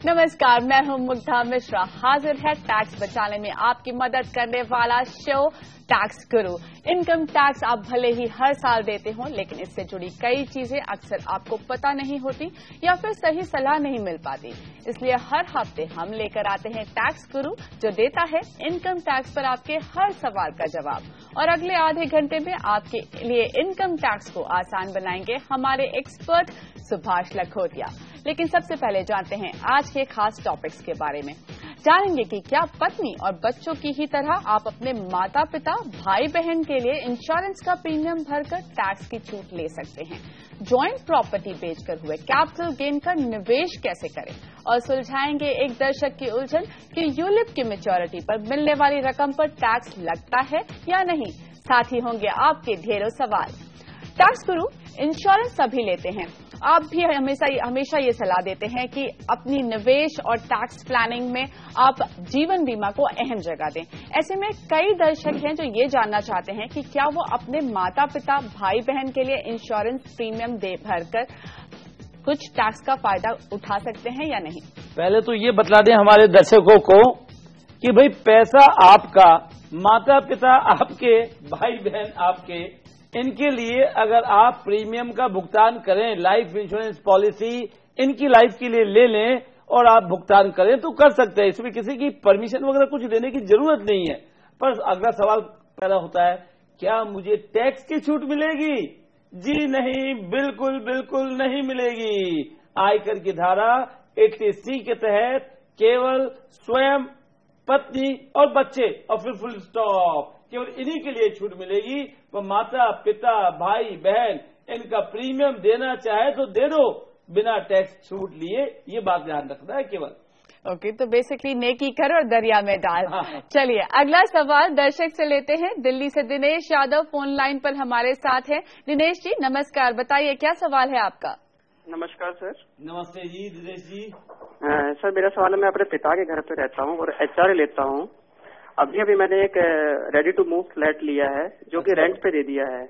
नमस्कार, मैं हूं मुग्धा मिश्रा। हाजिर है टैक्स बचाने में आपकी मदद करने वाला शो टैक्स गुरु। इनकम टैक्स आप भले ही हर साल देते हो, लेकिन इससे जुड़ी कई चीजें अक्सर आपको पता नहीं होती या फिर सही सलाह नहीं मिल पाती। इसलिए हर हफ्ते हम लेकर आते हैं टैक्स गुरु, जो देता है इनकम टैक्स पर आपके हर सवाल का जवाब। और अगले आधे घंटे में आपके लिए इनकम टैक्स को आसान बनाएंगे हमारे एक्सपर्ट सुभाष लखोटिया। लेकिन सबसे पहले जानते हैं आज के खास टॉपिक्स के बारे में। जानेंगे कि क्या पत्नी और बच्चों की ही तरह आप अपने माता पिता, भाई बहन के लिए इंश्योरेंस का प्रीमियम भरकर टैक्स की छूट ले सकते हैं। जॉइंट प्रॉपर्टी बेचकर हुए कैपिटल गेन का निवेश कैसे करें, और सुलझाएंगे एक दर्शक की उलझन कि यूलिप की मैच्योरिटी पर मिलने वाली रकम पर टैक्स लगता है या नहीं। साथ ही होंगे आपके ढेरों सवाल। टैक्स गुरु इंश्योरेंस सभी लेते हैं, आप भी हमेशा ये सलाह देते हैं कि अपनी निवेश और टैक्स प्लानिंग में आप जीवन बीमा को अहम जगह दें। ऐसे में कई दर्शक हैं जो ये जानना चाहते हैं कि क्या वो अपने माता पिता, भाई बहन के लिए इंश्योरेंस प्रीमियम भरकर कुछ टैक्स का फायदा उठा सकते हैं या नहीं। पहले तो ये बतला दें हमारे दर्शकों को कि भाई पैसा आपका, माता पिता आपके, भाई बहन आपके, इनके लिए अगर आप प्रीमियम का भुगतान करें, लाइफ इंश्योरेंस पॉलिसी इनकी लाइफ के लिए ले लें और आप भुगतान करें तो कर सकते हैं। इसमें किसी की परमिशन वगैरह कुछ लेने की जरूरत नहीं है। पर अगला सवाल पैदा होता है, क्या मुझे टैक्स की छूट मिलेगी? जी नहीं, बिल्कुल बिल्कुल नहीं मिलेगी। आयकर की धारा 80C के तहत केवल स्वयं, पत्नी और बच्चे और फिर फुल स्टॉप, केवल इन्हीं के लिए छूट मिलेगी। वो माता पिता, भाई बहन इनका प्रीमियम देना चाहे तो दे दो बिना टैक्स छूट लिए, ये बात ध्यान रखना है केवल। ओके, तो बेसिकली नेकी कर और दरिया में डाल। चलिए अगला सवाल दर्शक से लेते हैं। दिल्ली से दिनेश यादव फोन लाइन पर हमारे साथ हैं। दिनेश जी नमस्कार, बताइए क्या सवाल है आपका। नमस्कार सर। नमस्ते जी दिनेश जी। सर मेरा सवाल है, मैं अपने पिता के घर पे रहता हूँ और HR लेता हूँ। अभी मैंने एक रेडी टू मूव फ्लैट लिया है जो कि रेंट पे दे दिया है।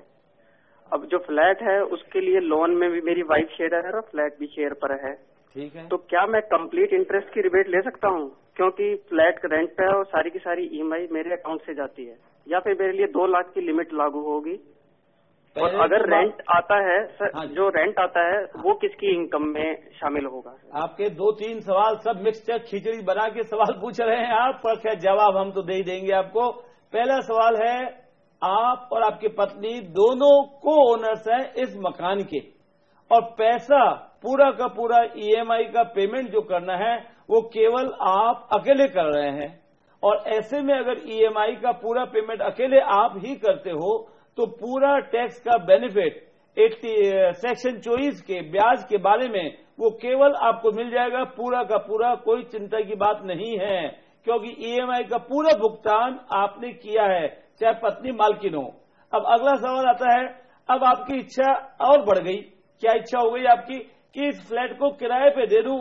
अब जो फ्लैट है उसके लिए लोन में भी मेरी वाइफ शेयर है और फ्लैट भी शेयर पर है। ठीक है, तो क्या मैं कंप्लीट इंटरेस्ट की रिबेट ले सकता हूँ, क्योंकि फ्लैट रेंट पे है और सारी की सारी EMI मेरे अकाउंट से जाती है, या फिर मेरे लिए 2 लाख की लिमिट लागू होगी? और अगर रेंट आता है सर, जो रेंट आता है वो किसकी इनकम में शामिल होगा? आपके 2-3 सवाल सब मिक्सचर खिचड़ी बना के सवाल पूछ रहे हैं आप, पर खैर जवाब हम तो दे ही देंगे आपको। पहला सवाल है, आप और आपकी पत्नी दोनों को ओनर्स हैं इस मकान के, और पैसा पूरा का पूरा EMI का पेमेंट जो करना है वो केवल आप अकेले कर रहे हैं। और ऐसे में अगर EMI का पूरा पेमेंट अकेले आप ही करते हो तो पूरा टैक्स का बेनिफिट सेक्शन 24 के ब्याज के बारे में वो केवल आपको मिल जाएगा, पूरा का पूरा, कोई चिंता की बात नहीं है, क्योंकि EMI का पूरा भुगतान आपने किया है, चाहे पत्नी मालकिन हो। अब अगला सवाल आता है, अब आपकी इच्छा और बढ़ गई। क्या इच्छा हो गई आपकी कि इस फ्लैट को किराए पे दे दूं?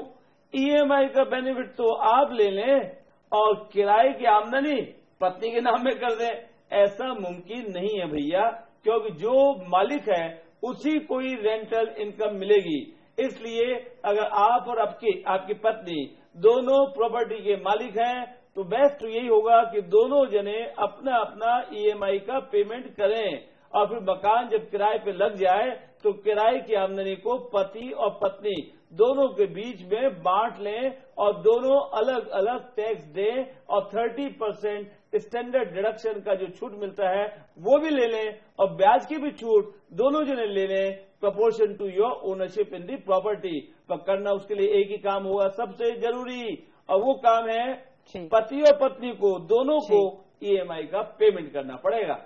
EMI का बेनिफिट तो आप ले लें और किराए की आमदनी पत्नी के नाम में कर दें। ऐसा मुमकिन नहीं है भैया, क्योंकि जो मालिक है उसी को ही रेंटल इनकम मिलेगी। इसलिए अगर आप और आपकी पत्नी दोनों प्रॉपर्टी के मालिक हैं तो बेस्ट यही होगा कि दोनों जने अपना अपना EMI का पेमेंट करें, और फिर मकान जब किराए पे लग जाए तो किराए की आमदनी को पति और पत्नी दोनों के बीच में बांट लें और दोनों अलग अलग टैक्स दें, और 30% स्टैंडर्ड डिडक्शन का जो छूट मिलता है वो भी ले लें, और ब्याज की भी छूट दोनों जने ले लें, proportion to your ownership in the property. पर करना उसके लिए एक ही काम होगा सबसे जरूरी, और वो काम है पति और पत्नी को दोनों को EMI का पेमेंट करना पड़ेगा।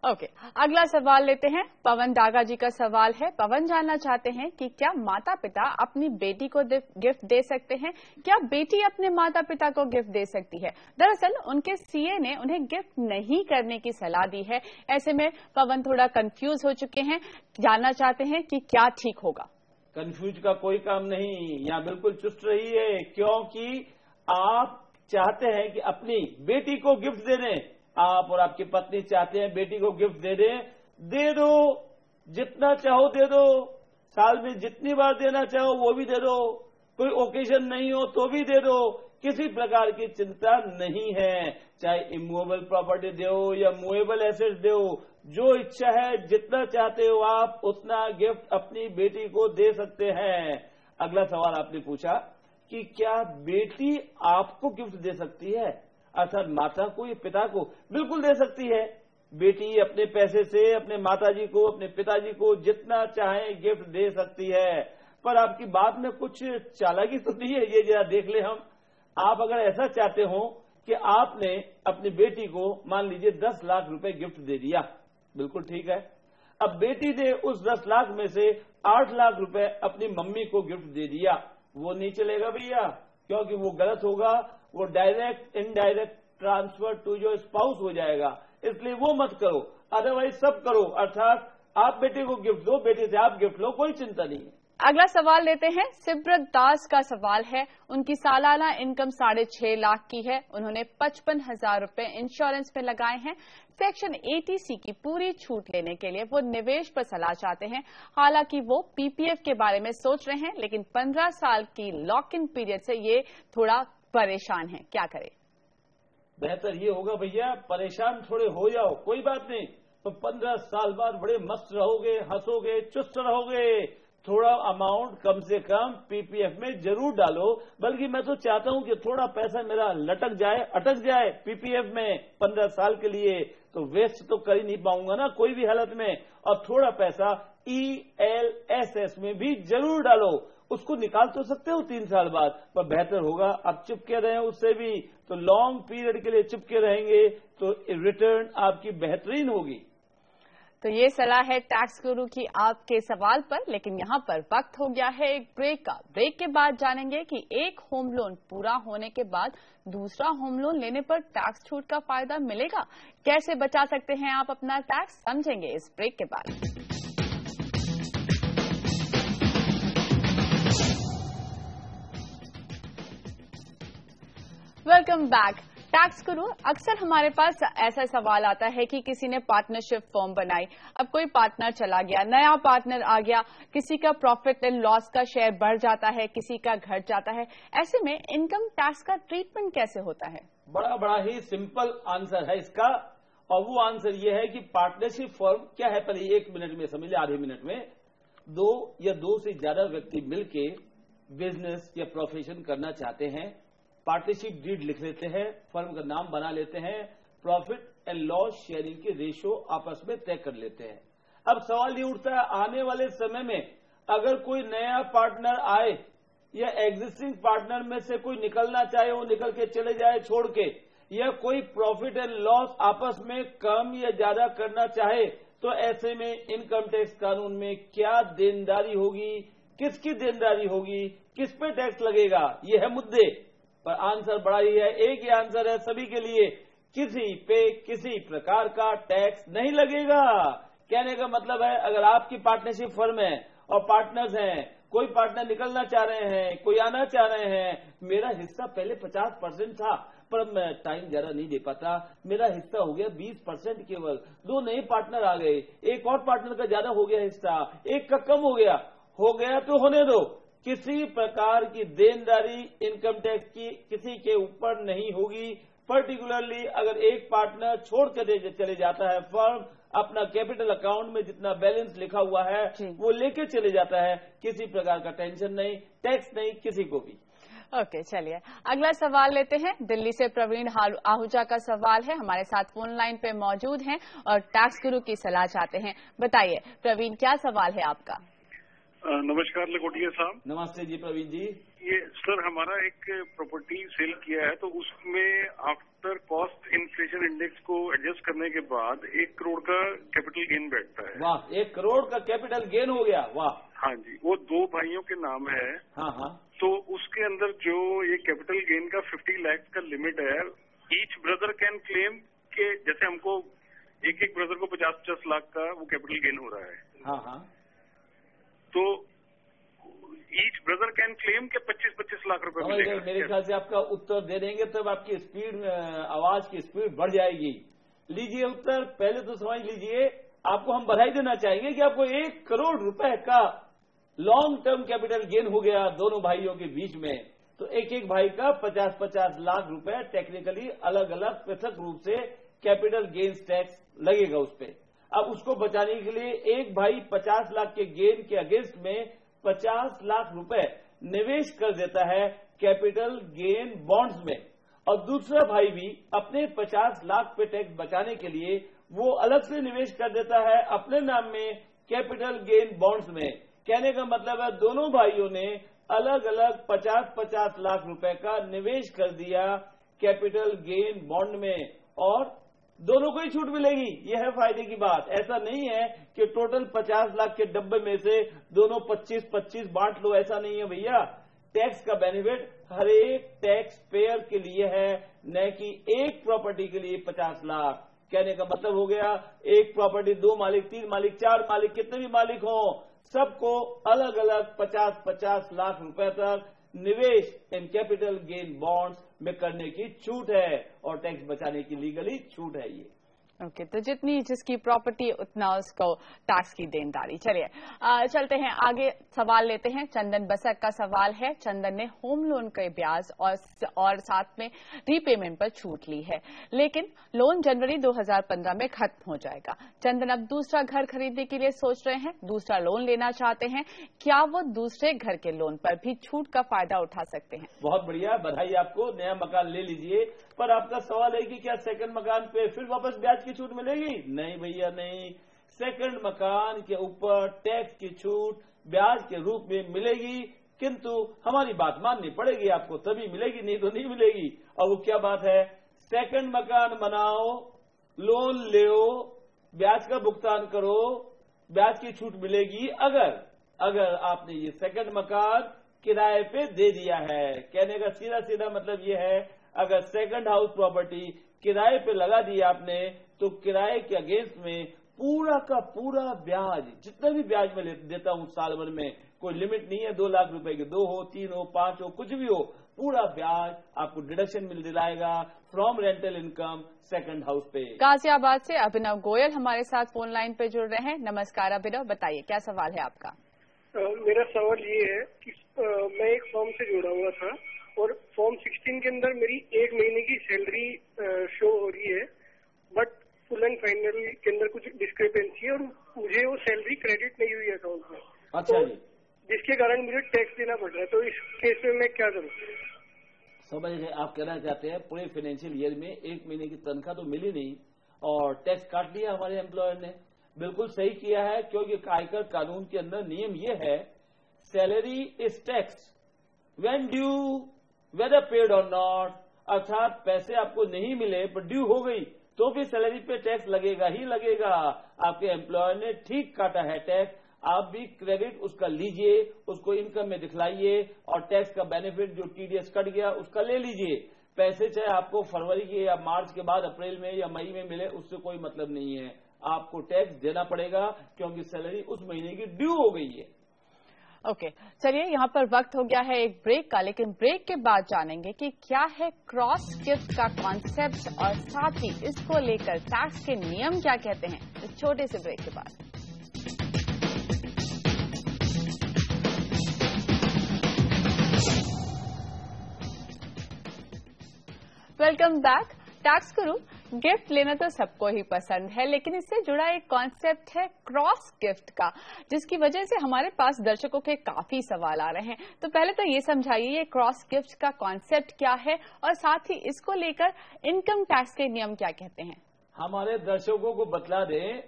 ओके, अगला सवाल लेते हैं। पवन डागा जी का सवाल है। पवन जानना चाहते हैं कि क्या माता पिता अपनी बेटी को गिफ्ट दे सकते हैं? क्या बेटी अपने माता पिता को गिफ्ट दे सकती है? दरअसल उनके CA ने उन्हें गिफ्ट नहीं करने की सलाह दी है। ऐसे में पवन थोड़ा कंफ्यूज हो चुके हैं, जानना चाहते हैं कि क्या ठीक होगा। कंफ्यूज का कोई काम नहीं, यहाँ बिल्कुल चुस्त रही है, क्योंकि आप चाहते हैं कि अपनी बेटी को गिफ्ट दे दें। आप और आपकी पत्नी चाहते हैं बेटी को गिफ्ट दे दें, दे दो, जितना चाहो दे दो, साल में जितनी बार देना चाहो वो भी दे दो, कोई ओकेजन नहीं हो तो भी दे दो, किसी प्रकार की चिंता नहीं है। चाहे इमूवेबल प्रॉपर्टी दो या मूवेबल एसेट दो, जो इच्छा है जितना चाहते हो आप उतना गिफ्ट अपनी बेटी को दे सकते हैं। अगला सवाल आपने पूछा कि क्या बेटी आपको गिफ्ट दे सकती है, अर्थात माता को या पिता को? बिल्कुल दे सकती है। बेटी अपने पैसे से अपने माताजी को, अपने पिताजी को जितना चाहे गिफ्ट दे सकती है। पर आपकी बात में कुछ चालाकी तो नहीं है, ये जरा देख ले हम। आप अगर ऐसा चाहते हो कि आपने अपनी बेटी को मान लीजिए 10 लाख रुपए गिफ्ट दे दिया, बिल्कुल ठीक है। अब बेटी ने उस 10 लाख में से 8 लाख रुपए अपनी मम्मी को गिफ्ट दे दिया, वो नहीं चलेगा भैया, क्योंकि वो गलत होगा, वो direct indirect transfer to your spouse हो जाएगा। इसलिए वो मत करो, अदरवाइज सब करो, अर्थात आप बेटे को गिफ्ट दो, बेटे से आप गिफ्ट लो, कोई चिंता नहीं है। अगला सवाल लेते हैं। सिब्रत दास का सवाल है, उनकी सालाना इनकम 6.5 लाख की है। उन्होंने 55,000 रुपए इंश्योरेंस में लगाए हैं। सेक्शन 80C की पूरी छूट लेने के लिए वो निवेश पर सलाह चाहते हैं। हालांकि वो पीपीएफ के बारे में सोच रहे हैं, लेकिन 15 साल की लॉक इन पीरियड से ये थोड़ा परेशान है, क्या करें? बेहतर ये होगा भैया, परेशान थोड़े हो जाओ, कोई बात नहीं, तो 15 साल बाद बड़े मस्त रहोगे, हंसोगे, चुस्त रहोगे। थोड़ा अमाउंट कम से कम पीपीएफ में जरूर डालो, बल्कि मैं तो चाहता हूं कि थोड़ा पैसा मेरा लटक जाए, अटक जाए पीपीएफ में 15 साल के लिए, तो वेस्ट तो कर ही नहीं पाऊंगा ना कोई भी हालत में। और थोड़ा पैसा ELSS में भी जरूर डालो, उसको निकाल तो सकते हो 3 साल बाद, पर बेहतर होगा अब चिपके रहें उससे भी, तो लॉन्ग पीरियड के लिए चिपके रहेंगे तो रिटर्न आपकी बेहतरीन होगी। तो ये सलाह है टैक्स गुरु की आपके सवाल पर। लेकिन यहाँ पर वक्त हो गया है एक ब्रेक का। ब्रेक के बाद जानेंगे कि एक होम लोन पूरा होने के बाद दूसरा होम लोन लेने पर टैक्स छूट का फायदा मिलेगा। कैसे बचा सकते हैं आप अपना टैक्स, समझेंगे इस ब्रेक के बाद। Welcome back. टैक्स गुरु, अक्सर हमारे पास ऐसा सवाल आता है कि किसी ने पार्टनरशिप फर्म बनाई, अब कोई पार्टनर चला गया, नया पार्टनर आ गया, किसी का प्रॉफिट एंड लॉस का शेयर बढ़ जाता है, किसी का घट जाता है। ऐसे में इनकम टैक्स का ट्रीटमेंट कैसे होता है? बड़ा ही सिंपल आंसर है इसका, और वो आंसर ये है कि पार्टनरशिप फर्म क्या है, पहले 1 मिनट में समझ ले, आधे मिनट में। 2 या 2 से ज्यादा व्यक्ति मिलके बिजनेस या प्रोफेशन करना चाहते हैं, पार्टनरशिप डीड लिख लेते हैं, फर्म का नाम बना लेते हैं, प्रॉफिट एंड लॉस शेयरिंग के रेशो आपस में तय कर लेते हैं। अब सवाल ये उठता है, आने वाले समय में अगर कोई नया पार्टनर आए या एग्जिस्टिंग पार्टनर में से कोई निकलना चाहे, वो निकल के चले जाए छोड़ के, या कोई प्रॉफिट एंड लॉस आपस में कम या ज्यादा करना चाहे, तो ऐसे में इनकम टैक्स कानून में क्या देनदारी होगी, किसकी देनदारी होगी, किस पे टैक्स लगेगा, ये है मुद्दे। पर आंसर बड़ा ही है, एक ही आंसर है सभी के लिए, किसी पे किसी प्रकार का टैक्स नहीं लगेगा। कहने का मतलब है, अगर आपकी पार्टनरशिप फर्म है और पार्टनर्स हैं, कोई पार्टनर निकलना चाह रहे हैं, कोई आना चाह रहे हैं, मेरा हिस्सा पहले 50% था पर मैं टाइम ज्यादा नहीं दे पाता, मेरा हिस्सा हो गया 20% केवल, 2 नए पार्टनर आ गए, एक और पार्टनर का ज्यादा हो गया हिस्सा, एक का कम हो गया तो होने दो। किसी प्रकार की देनदारी इनकम टैक्स की किसी के ऊपर नहीं होगी। पर्टिकुलरली अगर एक पार्टनर छोड़ कर चले जाता है, फर्म अपना कैपिटल अकाउंट में जितना बैलेंस लिखा हुआ है वो लेके चले जाता है, किसी प्रकार का टेंशन नहीं, टैक्स नहीं किसी को भी। ओके, चलिए अगला सवाल लेते हैं। दिल्ली से प्रवीण आहूजा का सवाल है, हमारे साथ फोन लाइन पे मौजूद हैं और टैक्स गुरु की सलाह चाहते हैं। बताइए प्रवीण, क्या सवाल है आपका? नमस्कार लकोटिया साहब। नमस्ते जी प्रवीण जी। ये सर, हमारा एक प्रॉपर्टी सेल किया है, तो उसमें आफ्टर कॉस्ट इन्फ्लेशन इंडेक्स को एडजस्ट करने के बाद 1 करोड़ का कैपिटल गेन बैठता है। वाह, 1 करोड़ का कैपिटल गेन हो गया, वाह। हाँ जी, वो 2 भाइयों के नाम है। हाँ। तो उसके अंदर जो ये कैपिटल गेन का 50 लाख का लिमिट है, ईच ब्रदर कैन क्लेम के, जैसे हमको एक ब्रदर को 50-50 लाख का वो कैपिटल गेन हो रहा है। हाँ। तो ईच ब्रदर कैन क्लेम के 25-25 लाख रुपए मिलेगा। मेरे ख्याल से आपका उत्तर दे देंगे तब आपकी स्पीड, आवाज की स्पीड बढ़ जाएगी। लीजिए उत्तर, पहले तो समझ लीजिए, आपको हम बधाई देना चाहेंगे कि आपको 1 करोड़ रुपए का लॉन्ग टर्म कैपिटल गेन हो गया दोनों भाइयों के बीच में, तो एक एक भाई का 50-50 लाख रुपए टेक्निकली अलग अलग पृथक रूप से कैपिटल गेन्स टैक्स लगेगा उस पर। अब उसको बचाने के लिए एक भाई 50 लाख के गेन के अगेंस्ट में 50 लाख रुपए निवेश कर देता है कैपिटल गेन बॉन्ड्स में, और दूसरा भाई भी अपने 50 लाख पे टैक्स बचाने के लिए वो अलग से निवेश कर देता है अपने नाम में कैपिटल गेन बॉन्ड्स में। कहने का मतलब है दोनों भाइयों ने अलग अलग 50-50 लाख रुपए का निवेश कर दिया कैपिटल गेन बॉन्ड में, और दोनों को ही छूट मिलेगी। यह है फायदे की बात। ऐसा नहीं है कि टोटल 50 लाख के डब्बे में से दोनों 25-25 बांट लो, ऐसा नहीं है भैया। टैक्स का बेनिफिट हर एक टैक्स पेयर के लिए है, न कि एक प्रॉपर्टी के लिए 50 लाख। कहने का मतलब हो गया एक प्रॉपर्टी 2 मालिक, 3 मालिक, 4 मालिक, कितने भी मालिक हों, सबको अलग अलग 50-50 लाख रुपए तक निवेश इन कैपिटल गेन बॉन्ड्स में करने की छूट है, और टैक्स बचाने की लीगली छूट है ये। ओके, तो जितनी जिसकी प्रॉपर्टी उतना उसको टैक्स की देनदारी। चलिए चलते हैं आगे, सवाल लेते हैं। चंदन बसक का सवाल है। चंदन ने होम लोन के ब्याज और साथ में रीपेमेंट पर छूट ली है, लेकिन लोन जनवरी 2015 में खत्म हो जाएगा। चंदन अब दूसरा घर खरीदने के लिए सोच रहे हैं, दूसरा लोन लेना चाहते हैं। क्या वो दूसरे घर के लोन पर भी छूट का फायदा उठा सकते हैं? बहुत बढ़िया, बधाई आपको, नया मकान ले लीजिए। पर आपका सवाल है कि क्या सेकंड मकान पे फिर वापस ब्याज की छूट मिलेगी? नहीं भैया नहीं। सेकंड मकान के ऊपर टैक्स की छूट ब्याज के रूप में मिलेगी, किंतु हमारी बात माननी पड़ेगी आपको, तभी मिलेगी, नहीं तो नहीं मिलेगी। और वो क्या बात है? सेकंड मकान बनाओ, लोन लो, ब्याज का भुगतान करो, ब्याज की छूट मिलेगी अगर आपने ये सेकंड मकान किराए पे दे दिया है। कहने का सीधा सीधा मतलब ये है, अगर सेकंड हाउस प्रॉपर्टी किराए पे लगा दी आपने, तो किराए के अगेंस्ट में पूरा का पूरा ब्याज, जितना भी ब्याज मैं देता हूं साल भर में, कोई लिमिट नहीं है 2 लाख रुपए के, 2 हो, 3 हो, 5 हो, कुछ भी हो, पूरा ब्याज आपको डिडक्शन मिल दिलाएगा from rental income second house पे। गाजियाबाद से अभिनव गोयल हमारे साथ फोन लाइन पे जुड़ रहे हैं। नमस्कार अभिनव, बताइए क्या सवाल है आपका? मेरा सवाल ये है कि मैं एक फॉर्म से जुड़ा हुआ था और फॉर्म 16 के अंदर मेरी 1 महीने की सैलरी शो हो रही है, बट फुल एंड फाइनल के अंदर कुछ डिस्क्रिपेंसी है और मुझे वो सैलरी क्रेडिट नहीं हुई अकाउंट में। अच्छा जी। जिसके कारण मुझे टैक्स देना पड़ रहा है, तो इस केस में मैं क्या करूँ? समझ गए आप कहना चाहते हैं पूरे फाइनेंशियल ईयर में 1 महीने की तनख्वाह तो मिली नहीं और टैक्स काट लिया हमारे एम्प्लॉयर ने। बिल्कुल सही किया है, क्योंकि आयकर कानून के अंदर नियम ये है, salary is tax when due whether paid और नॉट, अर्थात पैसे आपको नहीं मिले पर ड्यू हो गई तो भी सैलरी पे टैक्स लगेगा ही लगेगा। आपके एम्प्लॉयर ने ठीक काटा है टैक्स, आप भी क्रेडिट उसका लीजिए, उसको इनकम में दिखलाइए और टैक्स का बेनिफिट जो टीडीएस कट गया उसका ले लीजिए। पैसे चाहे आपको फरवरी के या मार्च के बाद अप्रैल में या मई में मिले, उससे कोई मतलब नहीं है, आपको टैक्स देना पड़ेगा क्योंकि सैलरी उस महीने की ड्यू हो गई है। ओके, चलिए यहाँ पर वक्त हो गया है एक ब्रेक का, लेकिन ब्रेक के बाद जानेंगे कि क्या है क्रॉस गिफ्ट का कॉन्सेप्ट और साथ ही इसको लेकर टैक्स के नियम क्या कहते हैं। इस छोटे से ब्रेक के बाद वेलकम बैक। टैक्स गुरु, गिफ्ट लेना तो सबको ही पसंद है, लेकिन इससे जुड़ा एक कॉन्सेप्ट है क्रॉस गिफ्ट का, जिसकी वजह से हमारे पास दर्शकों के काफी सवाल आ रहे हैं। तो पहले तो ये समझाइए ये क्रॉस गिफ्ट का कॉन्सेप्ट क्या है और साथ ही इसको लेकर इनकम टैक्स के नियम क्या कहते हैं। हमारे दर्शकों को बतला दें,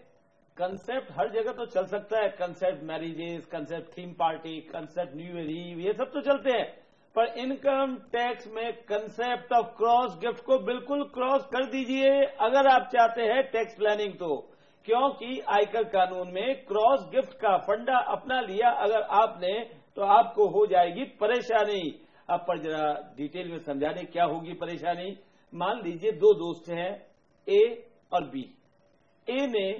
कंसेप्ट हर जगह तो चल सकता है, concept marriages, concept theme party, concept new year eve, ये सब तो चलते हैं, पर इनकम टैक्स में कंसेप्ट ऑफ क्रॉस गिफ्ट को बिल्कुल क्रॉस कर दीजिए अगर आप चाहते हैं टैक्स प्लानिंग तो, क्योंकि आयकर कानून में क्रॉस गिफ्ट का फंडा अपना लिया अगर आपने तो आपको हो जाएगी परेशानी। अब पर जरा डिटेल में समझाने क्या होगी परेशानी। मान लीजिए 2 दोस्त हैं, ए और बी। ए ने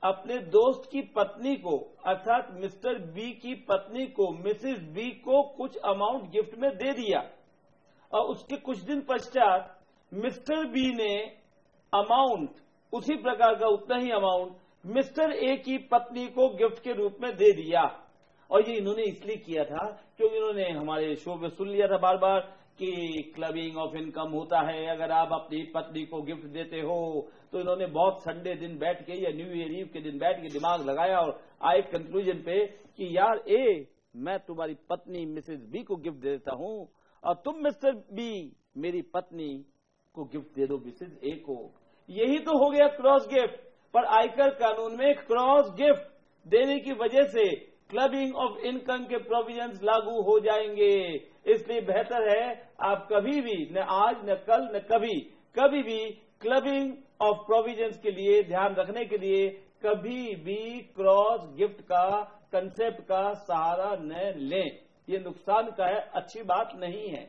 अपने दोस्त की पत्नी को अर्थात मिस्टर बी की पत्नी को मिसेस बी को कुछ अमाउंट गिफ्ट में दे दिया और उसके कुछ दिन पश्चात मिस्टर बी ने अमाउंट उसी प्रकार का उतना ही अमाउंट मिस्टर ए की पत्नी को गिफ्ट के रूप में दे दिया और ये इन्होंने इसलिए किया था क्योंकि इन्होंने हमारे शो पे सुन लिया था बार बार कि क्लबिंग ऑफ इनकम होता है अगर आप अपनी पत्नी को गिफ्ट देते हो। तो इन्होंने बहुत संडे दिन बैठ के या न्यू ईयर ईव के दिन बैठ के दिमाग लगाया और आए कंक्लूजन पे कि यार मैं तुम्हारी पत्नी मिसेज बी को गिफ्ट दे देता हूं और तुम मिस्टर बी मेरी पत्नी को गिफ्ट दे दो मिसेज ए को। यही तो हो गया क्रॉस गिफ्ट। पर आयकर कानून में क्रॉस गिफ्ट देने की वजह से क्लबिंग ऑफ इनकम के प्रोविजंस लागू हो जाएंगे। इसलिए बेहतर है आप कभी भी, न आज न कल न कभी भी क्लबिंग ऑफ प्रोविजंस के लिए ध्यान रखने के लिए कभी भी क्रॉस गिफ्ट का कंसेप्ट का सहारा न लें। ये नुकसान का है, अच्छी बात नहीं है।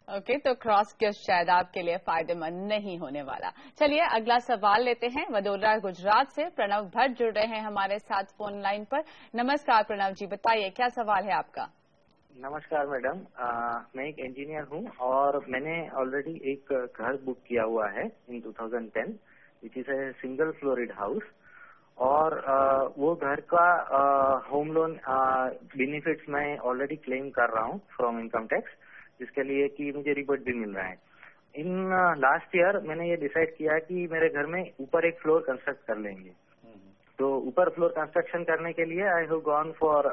ओके, तो क्रॉस गिफ्ट शायद आपके लिए फायदेमंद नहीं होने वाला। चलिए अगला सवाल लेते हैं। वडोदरा गुजरात से प्रणव भट्ट जुड़ रहे हैं हमारे साथ फोन लाइन पर। नमस्कार प्रणव जी, बताइए क्या सवाल है आपका। नमस्कार मैडम, मैं एक इंजीनियर हूं और मैंने ऑलरेडी एक घर बुक किया हुआ है इन 2010 which is a single fluoride house और वो घर का होम लोन बेनिफिट्स मैं ऑलरेडी क्लेम कर रहा हूं फ्रॉम इनकम टैक्स, जिसके लिए कि मुझे रिबेट भी मिल रहा है। इन लास्ट ईयर मैंने ये डिसाइड किया कि मेरे घर में ऊपर एक फ्लोर कंस्ट्रक्ट कर लेंगे। तो ऊपर फ्लोर कंस्ट्रक्शन करने के लिए I have gone for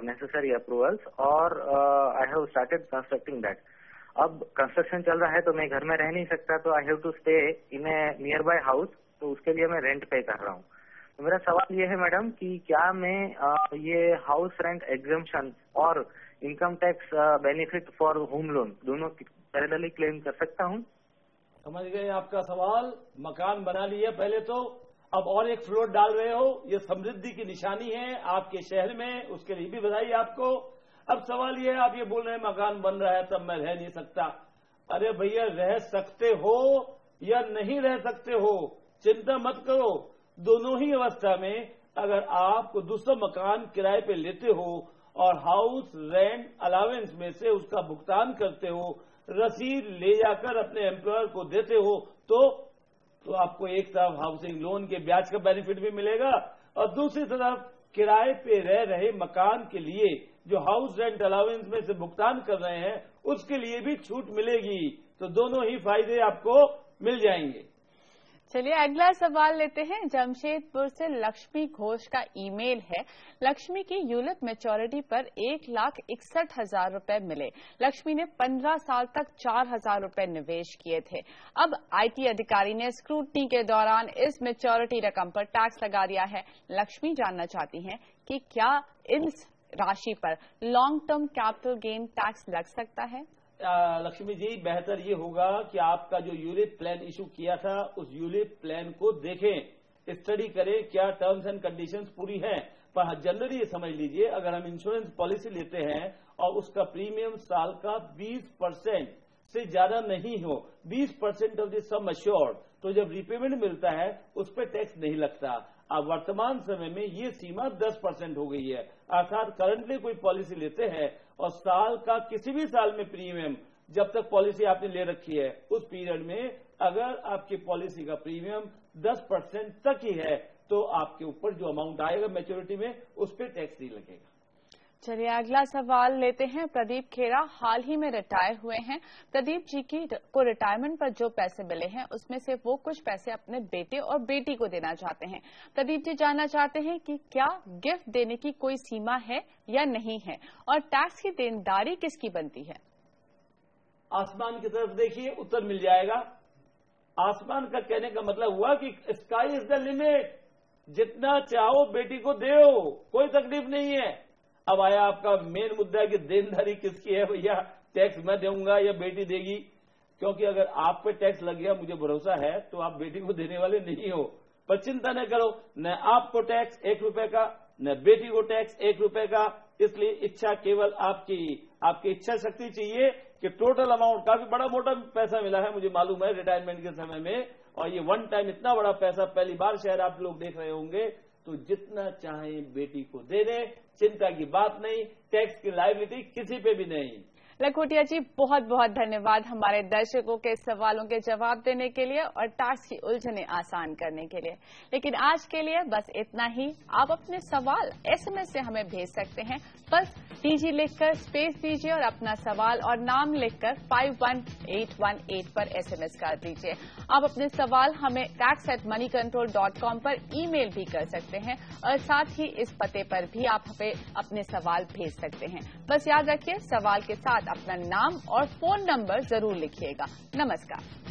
necessary approvals और I have started constructing that. अब कंस्ट्रक्शन चल रहा है तो मैं घर में रह नहीं सकता, तो I have to stay in a nearby house, तो उसके लिए मैं रेंट पे कर रहा हूँ। तो मेरा सवाल ये है मैडम कि क्या मैं ये हाउस रेंट एग्जम्पशन और income tax benefit for home loan दोनों पैरेलली क्लेम कर सकता हूँ? समझ गए आपका सवाल। मकान बना लिया पहले तो, अब और एक फ्लोर डाल रहे हो, ये समृद्धि की निशानी है आपके शहर में, उसके लिए भी बधाई आपको। अब सवाल ये है, आप ये बोल रहे हैं मकान बन रहा है तब मैं रह नहीं सकता। अरे भैया रह सकते हो या नहीं रह सकते हो, चिंता मत करो। दोनों ही अवस्था में अगर आप दूसरा मकान किराए पे लेते हो और हाउस रेंट अलावेंस में से उसका भुगतान करते हो, रसीद ले जाकर अपने एम्प्लॉयर को देते हो, तो आपको एक तरफ हाउसिंग लोन के ब्याज का बेनिफिट भी मिलेगा और दूसरी तरफ किराए पे रह रहे मकान के लिए जो हाउस रेंट अलावेंस में से भुगतान कर रहे हैं उसके लिए भी छूट मिलेगी। तो दोनों ही फायदे आपको मिल जाएंगे। चलिए अगला सवाल लेते हैं। जमशेदपुर से लक्ष्मी घोष का ईमेल है। लक्ष्मी की यूलिप मैच्योरिटी पर 1,61,000 रुपए मिले। लक्ष्मी ने 15 साल तक 4,000 रुपए निवेश किए थे। अब आईटी अधिकारी ने स्क्रूटनी के दौरान इस मैच्योरिटी रकम पर टैक्स लगा दिया है। लक्ष्मी जानना चाहती हैं कि क्या इस राशि पर long term capital gain tax लग सकता है। लक्ष्मी जी, बेहतर ये होगा कि आपका जो यूलिप प्लान इशू किया था उस यूलिप प्लान को देखें, स्टडी करें क्या टर्म्स एंड कंडीशंस पूरी हैं। पर जनरली ये समझ लीजिए, अगर हम इंश्योरेंस पॉलिसी लेते हैं और उसका प्रीमियम साल का 20% से ज्यादा नहीं हो, 20% ऑफ द सम अश्योर्ड, तो जब रिपेमेंट मिलता है उस पर टैक्स नहीं लगता। अब वर्तमान समय में ये सीमा 10% हो गई है। अर्थात करंटली कोई पॉलिसी लेते हैं और साल का किसी भी साल में प्रीमियम जब तक पॉलिसी आपने ले रखी है उस पीरियड में अगर आपकी पॉलिसी का प्रीमियम 10% तक ही है तो आपके ऊपर जो अमाउंट आएगा मैच्योरिटी में उस पर टैक्स नहीं लगेगा। चलिए अगला सवाल लेते हैं। प्रदीप खेरा हाल ही में रिटायर हुए हैं। प्रदीप जी को रिटायरमेंट पर जो पैसे मिले हैं उसमें से वो कुछ पैसे अपने बेटे और बेटी को देना चाहते हैं। प्रदीप जी जानना चाहते हैं कि क्या गिफ्ट देने की कोई सीमा है या नहीं है और टैक्स की देनदारी किसकी बनती है। आसमान की तरफ देखिए, उत्तर मिल जाएगा। आसमान का कहने का मतलब हुआ कि स्काई इज द लिमिट, जितना चाहो बेटी को दो, कोई तकलीफ नहीं है। अब आया आपका मेन मुद्दा कि देनदारी किसकी है। भैया टैक्स मैं दूंगा या बेटी देगी, क्योंकि अगर आप पे टैक्स लग गया मुझे भरोसा है तो आप बेटी को देने वाले नहीं हो। पर चिंता न करो, न आपको टैक्स 1 रुपए का न बेटी को टैक्स 1 रुपए का। इसलिए इच्छा केवल आपकी इच्छा शक्ति चाहिए कि टोटल अमाउंट, काफी बड़ा मोटा पैसा मिला है मुझे मालूम है रिटायरमेंट के समय में, और ये वन टाइम इतना बड़ा पैसा पहली बार शायद आप लोग देख रहे होंगे, तो जितना चाहें बेटी को दे दें, चिंता की बात नहीं, टैक्स की लायबिलिटी किसी पे भी नहीं। लखोटिया जी, बहुत बहुत धन्यवाद हमारे दर्शकों के सवालों के जवाब देने के लिए और टैक्स की उलझनें आसान करने के लिए। लेकिन आज के लिए बस इतना ही। आप अपने सवाल SMS से हमें भेज सकते हैं। बस TG लिखकर स्पेस दीजिए और अपना सवाल और नाम लिखकर 51818 पर SMS कर दीजिए। आप अपने सवाल हमें tax@moneycontrol.com पर ईमेल भी कर सकते हैं और साथ ही इस पते पर भी आप हमें अपने सवाल भेज सकते हैं। बस याद रखिए, सवाल के साथ अपना नाम और फोन नंबर जरूर लिखिएगा। नमस्कार।